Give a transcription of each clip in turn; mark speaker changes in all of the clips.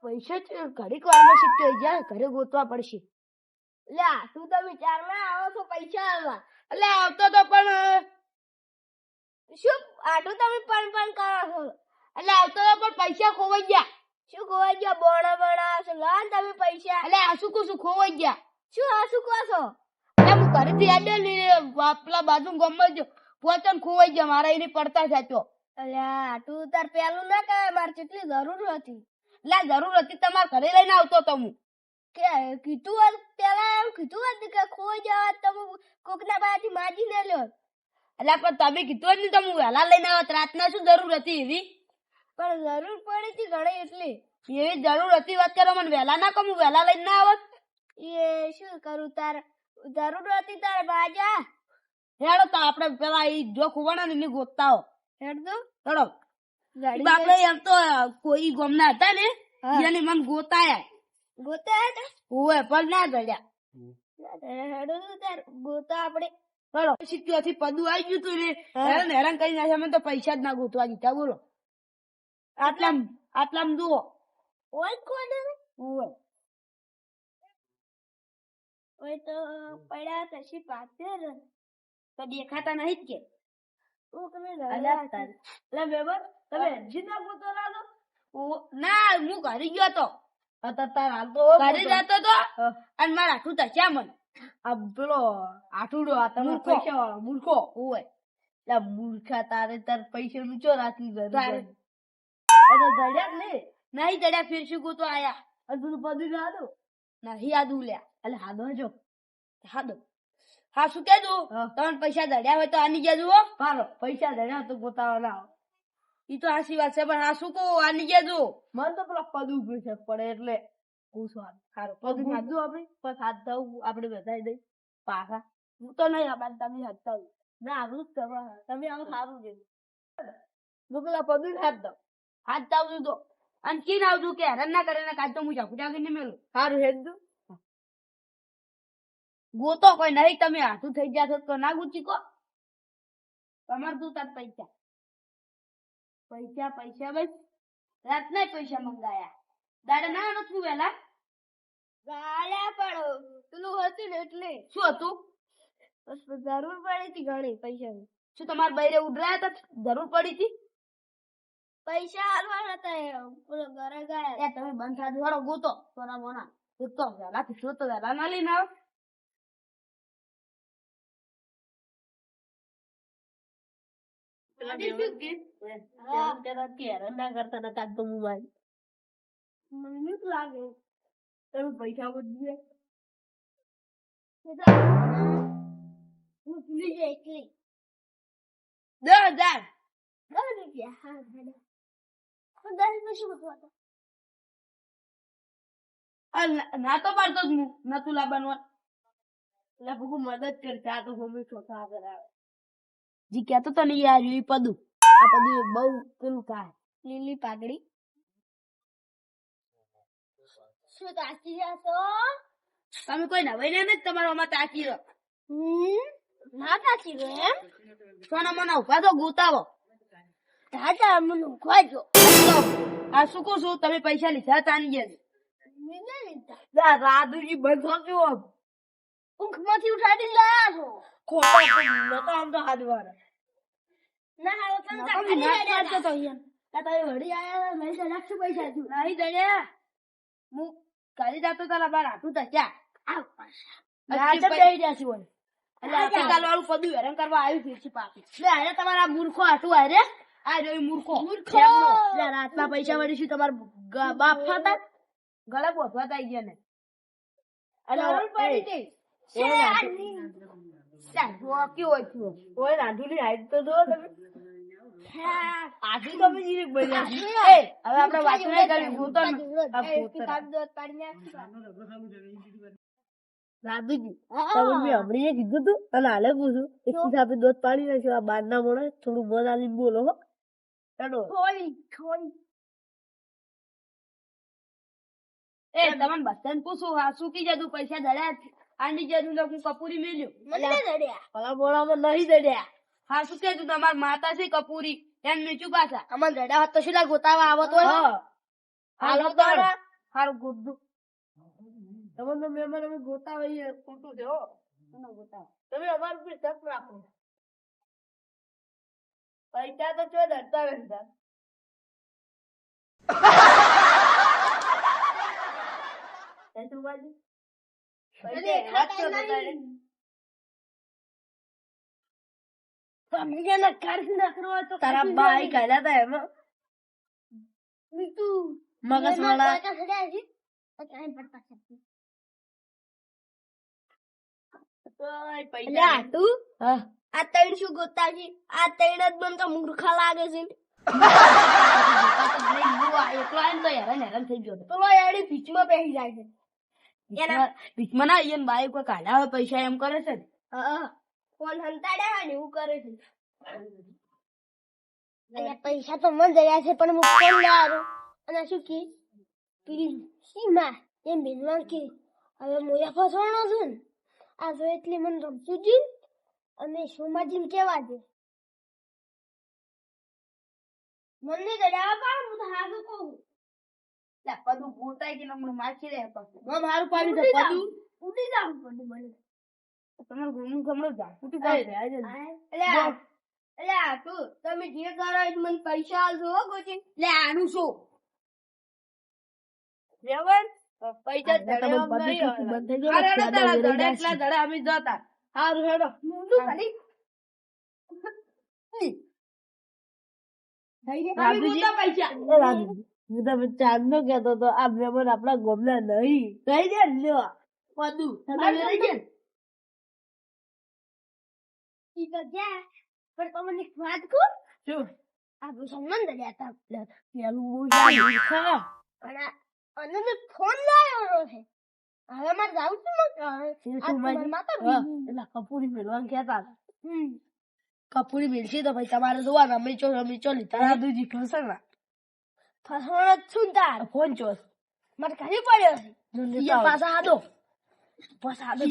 Speaker 1: પૈસા ઘડીક વારમાં શીખતો જાય, ઘરે ગોતવા પડશે.
Speaker 2: લ્યા તું તમે ચારમાં આવો છો પૈસા આલવા.
Speaker 1: એટલે આવતો તો પણ
Speaker 2: શું આટલું તમે પણ કરો છો?
Speaker 1: એટલે આવતો તો પણ પૈસા ખોવાઈ ગયા.
Speaker 2: શું ખોવાઈ ગયા? બોણા છો લા તમે પૈસા.
Speaker 1: એટલે આ શું કહું છું, ખોવાઈ ગયા.
Speaker 2: શું આ શું કહો છો?
Speaker 1: એટલે હું ઘરેથી આડે પેલા બાજુ ગમત પોચન ખોવાઈ ગયા મારા, એની પડતા સાચો.
Speaker 2: અલ્યા તું તાર પેલું ના કહે, મારે કેટલી જરૂર હતી.
Speaker 1: એટલે જરૂર હતી તમારે ઘરે લઈને આવતો તો હું.
Speaker 2: કે કીધું હોત પેલા, એમ કીધું હતું કે ખોઈ જવા તમે કોકના પાસેથી માજી ને લ્યો.
Speaker 1: એટલે પણ તમે કીધું જ નહીં, તમે વહેલા લઈને આવત. રાતના શું જરૂર હતી એવી?
Speaker 2: પણ જરૂર પડી હતી ઘણી એટલી.
Speaker 1: એવી જરૂર હતી વાત કરો મને, વહેલા ના કહું વહેલા લઈને ના આવત.
Speaker 2: એ શું કરું, તાર જરૂર હતી તાર બાજા.
Speaker 1: હેડો તો આપણે પેલા એ જો ખુવાણા ને ગોતતા હો.
Speaker 2: હેડ દો
Speaker 1: હેડો આપડે એમ તો કોઈ ગમના હતા ને જેને મને ગોતાયા
Speaker 2: હતા
Speaker 1: ઓય પણ ના જડ્યા.
Speaker 2: હેડો તાર ગોતા આપણે.
Speaker 1: હેડો સિત્યોર થી પદું આવી ગયું તું ને હેરાન કરી નાખ્યા. મને તો પૈસા જ ના ગોતવા દીધા. બોલો આટલામ જુઓ.
Speaker 2: ઓય કોને
Speaker 1: ઓય
Speaker 2: ઓય તો પડ્યા તશી પાછળ
Speaker 1: તો દેખાતા નહીં જ કે. ના હું ઘરે ગયો તો ઘરે જતો તો અને મારા આઠું તચ્યા મને આ પેલો આઠુડો આ તમે પૈસા વાળો મૂર્ખો હોય. એટલે મૂર્ખા તારે તાર પૈસા નું ચો રાખી જડ્યા ને નહીં જડ્યા. ફેર શું ગોતો આયા અને પેલું પદું હાદો નહીં યાદું લ્યા. એટલે હાદો જો હાદો હા શું કેજો તમે પૈસા દડ્યા હોય તો આની ગયા જુઓ. પારો પૈસા દડ્યા તો ગોતાવા ના આવો ઈ તો આશી વાત છે. પણ આ શું કહું આની ગયા જુઓ. મને તો પેલા પદું પૈસા પડે એટલે પૂછવાનું સારું પદું ખાધું આપણે પણ હાથ થવું આપણે બધાઈ દઈ પાછા. હું તો નહીં આબાદ તમે હાથ થવું ના આવું જ તમે આવું સારું છે. હું પેલા પદું હાથ દઉં હાથ થાવતું તો અને કી ના આવતું કે હેરાન ના કરે ને કાજ તો હું ચાકુ ચાકીને મેલું સારું હેડ દઉં. ગોતો કોઈ નહીં તમે હાથું થઈ ગયા તો ના ગુચી કો તમારે તું તાર પૈસા પૈસા પૈસા બસ રાત ના પૈસા મંગાયા દાડા ના નતું વેલા
Speaker 2: ગાળ્યા પણ પેલું હતું ને એટલે
Speaker 1: શું હતું?
Speaker 2: બસ જરૂર પડી હતી ઘણી પૈસાની.
Speaker 1: શું તમારે બૈરે ઉડરાયા હતા જરૂર પડી હતી?
Speaker 2: પૈસા હાલવાના હતા પેલો ઘરે ગયા.
Speaker 1: તમે બંધ થાજો વાળો ગોતો સોના મોના ગોતો વેલા થી જોતો વેલા ના લઈને આવો. પૈસા બધું ના તો પાડતો જ હું નતું લાવવાનું એટલે ભૂખું મદદ કરશે. આ તો મમ્મી ચોખા આગળ આવે જી કેતો તો ને યાર એ પદું આ પદું બહુ પેલું થાય.
Speaker 2: લીલી પાઘડી શું તાકી જશો
Speaker 1: તમે કોઈ નવાઈ ને તમારો આમાં તાકી રહો.
Speaker 2: ના તાકી ગયો એમ
Speaker 1: સોના મોના ઉભા તો ગોતાવો.
Speaker 2: દાદા મને ઉખવાજો.
Speaker 1: આ શું કહું છું તમે પૈસા લીધા તાની ગયા રાધુજી બંધ થયો
Speaker 2: ઊંઘ માંથી ઉઠાડી લાયા છો.
Speaker 1: ખોટા નતો આમ તો હાથ વાળા
Speaker 2: ના હાલો તમે
Speaker 1: તો તમે વળી આયા નહીં દડ્યા શું પૈસા થયું નહીં દડ્યા. હું કરી જતો તારા બાર હાથું તચ્યા વાળું પદું હેરાન કરવા આવ્યું ફીરથી પાછી. અરે તમારા મૂર્ખો હાથું હારે આ રહ્યો મૂર્ખો રાતના પૈસા વળીશું તમારા બાપ હતા ગળે બોધવા થઈ ગયા ને રાધુજી કીધું તું અને હાલે પૂછું આપડે દોધ પાડી નાખ્યું. આ બાર ના મળે થોડું મન આલીને બોલો હો. એ તમને બધાને પૂછું હા શું કી જતું પૈસા દડ્યા આંડી જતું હું કપૂરી મેલ્યું ભલા બોલામાં નહીં દડ્યા. હા શું કે તું તમારી માતા છે કપૂરી એમ મેચું પાછા અમારે દડ્યા હોત તો શું ગોતાવા આવત હોય. હાલો તો હારું ગોતજો. તમને મહેમાન અમે ગોતા હોઈએ ખોટું છે હો. તમે અમારું પર શક રાખો. પૈસા તો ચો ડરતા રહેતા. બાજુ તારા બાઈ કાઢ્યા હતા એમાં મગજ વાળા
Speaker 2: આ ત્રણ શું ગોતા છે? આ ત્રણ જ મને તો મૂર્ખા લાગે છે.
Speaker 1: એકલો આવીને તો હેરાન થઈ ગયો.
Speaker 2: પેલો એડી પીચમાં બેસી જાય છે.
Speaker 1: બીચમાં ના આવીએ ને બાઈ કોઈ કાઢ્યા હોય પૈસા એમ કરે છે ને.
Speaker 2: ફોન હંતાડ્યા હોય ને એવું કરે છે. અને પૈસા તો મને જયા છે પણ હું ફોન લાવ્યો અને શું કે પેલી સીમા એમ બેનવા કે હવે મોયા ફસવાનો છું ને આ જો એટલે મને રમસુજી અને સોમાજીને કેવા દે મને જડ્યા પાડ હું તો હાથું કહું
Speaker 1: પદું બોલતા કે મને માછી રહે મારું પાડી દે પદું
Speaker 2: ઉડી જાવ પડ મને
Speaker 1: તમારું ઘરનું ગમડો જા ઉઠી પાડી દે
Speaker 2: અલ્યા તું તમે જે કરો એ મને પૈસા આલજો હો ગોચી.
Speaker 1: લે આનું શું રેવણ પૈસા ધડે અમે જતા હારું હેડો
Speaker 2: મુંડું ખાલી
Speaker 1: ચાંદનો કેતો તો આ મહેમાન આપડા ગોમના નહીં કઈ દે લ્યો પદું
Speaker 2: ઈ તો જા પણ તમને એક વાત કહું
Speaker 1: શું
Speaker 2: આ મુસલમાન દરિયા હતા
Speaker 1: પેલું
Speaker 2: અને અને મેં ફોન લાવ્યો છે હવે મારે જાવું છું માતા
Speaker 1: એટલે કપૂરી મેળવાનું કેતા કપૂરી મેળશે તો ભાઈ તમારે જોવા રમી ચો લીધા દૂજી ફસણ
Speaker 2: ફસવાનો જ છું તાર
Speaker 1: ફોન ચોસ
Speaker 2: મારે ખાલી પડ્યો છે
Speaker 1: પાછા આદો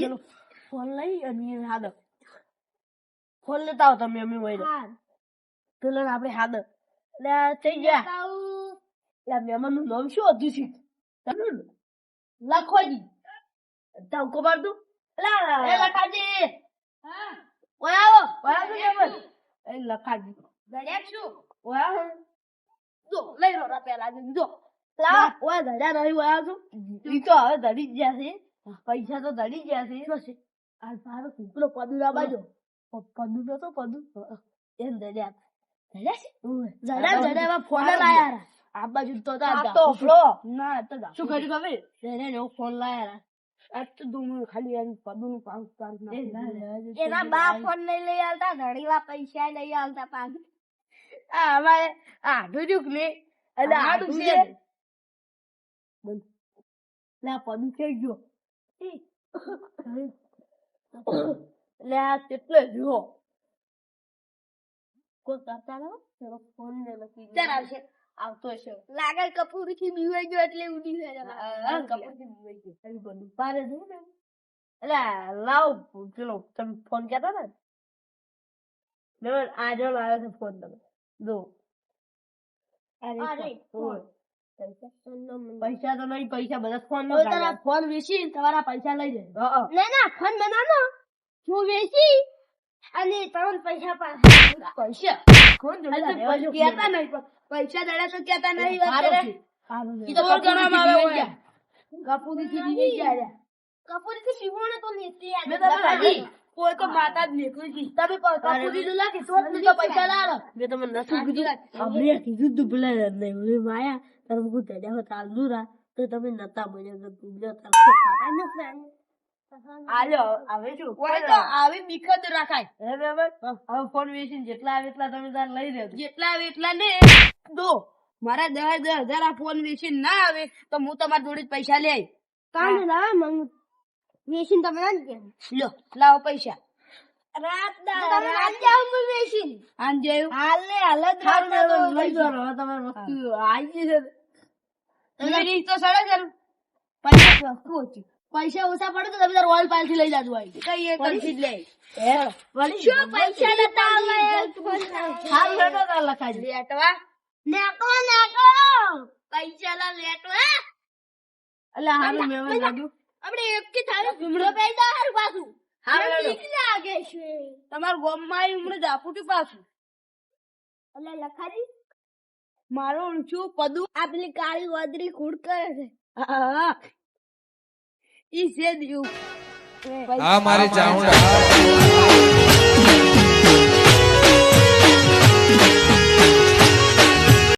Speaker 1: પેલો ફોન લઈ અને હાદો ફોન લેતા આવો તમે અમે વહી પેલો આપડે હાદો એટલે થઈ ગયા એટલે મહેમાન નું નામ શું હતું છે લખોજી ટંકો મારતું લખાજી લખાજી
Speaker 2: દરિયા શું
Speaker 1: જો લઈ રહ્યો પેલા જો ઓય ધડ્યા નહીં ઓયા છો ઈ તો હવે ધડી જ ગયા છે પૈસા તો ધડી જ ગયા છે શું છે આ તારો કૂકલો પદુ ના બાજો પદુ નતો પદુ એમ ધડ્યા ધડ્યા ફોન લાયા આ બાજુ તો ફ્લો ના તો શું કર્યું ખબર એને ફોન લાયા આ તો દુમ ખાલી એમ પદુ નું કામ
Speaker 2: એના બા ફોન નહીં લઈ આવતા ધડીવા પૈસા નહીં આવતા પાછું
Speaker 1: આ અમારે આઢું જુક ને એટલે આડું છે લે પદું થઈ ગયો લે આ કેટલો જુઓ કોઈ કરતા ના ફોન ને લખી
Speaker 2: ચાલ આવશે
Speaker 1: આવતો હશે
Speaker 2: લાગે કપૂરી થી બીવાઈ ગયો એટલે ઉડી ગયો
Speaker 1: કપૂર થી બીવાઈ ગયો બધું પારે છે ને એટલે લાવ પેલો તમે ફોન કરતા ને આજે લાવ્યો છે ફોન તમે દો પૈસા તો નહીં પૈસા બધા ફોન ફોન વેચી તમારા પૈસા લઈ જાય
Speaker 2: ના ફોન બનાવો હું વેચી અને તમને પૈસા પાછા
Speaker 1: કેતા નહીં પૈસા દડા તો કેતા નહીં કપૂરી થી બીવી ગયા
Speaker 2: કપૂરી થી પીવોને તો લેતી
Speaker 1: કોઈ તો માતા જ નીકળી તમે કપૂરી નું લાગે તો પૈસા લાવો મેં તમને નથી કીધું અમે કીધું તું પેલા નહીં માયા તમે કોઈ ધડ્યા હોય ચાલુ રા તો તમે નતા મળ્યા આલ્યો હવે શું કોઈ તો આવી બીખત રાખાય બરાબર હવે ફોન વેચીને જેટલા આવે એટલા તમે તાર લઈ લેજો જેટલા આવે એટલા ને દો મારા 10,000 આ ફોન વેચીને ના આવે તો હું તમારી જોડે પૈસા લઈ આવી
Speaker 2: કામ ના મંગ વેચીને તમે ના કે
Speaker 1: લ્યો લાવો પૈસા
Speaker 2: રાત દા રાત જાવ હું વેચીને
Speaker 1: આન જેવું
Speaker 2: હાલ ને હાલત રાત તો
Speaker 1: લઈ જાવ હવે તમારી વસ્તુ આવી છે તમે રીત તો સડે છે પૈસા વસ્તુ હતી પૈસા ઓછા પડે તો તમે તાર રોયલ પાલ થી લઈ જાજો ભાઈ કઈ એક થી જ લે
Speaker 2: શું પૈસા નતા આવે
Speaker 1: હાલ લેતો તાર લખાજી
Speaker 2: લેટવા નાકો પૈસા લા લેટવા
Speaker 1: અલ્યા હારું મેં લાગ્યું
Speaker 2: આપણે એક કે થાળે ભીમડો પેદા હારું પાછું
Speaker 1: હારું
Speaker 2: મને
Speaker 1: હેડો.
Speaker 2: બીક લાગે છે
Speaker 1: તમારા ગામમાં હમણાં જાપુટી પાછું
Speaker 2: અલ્યા લખારી
Speaker 1: મારું શું પદું
Speaker 2: આ પેલી કાળી વાદળી કુડ કરે છે
Speaker 1: હા ઈ છે દીવ
Speaker 3: આ મારી ચામુંડા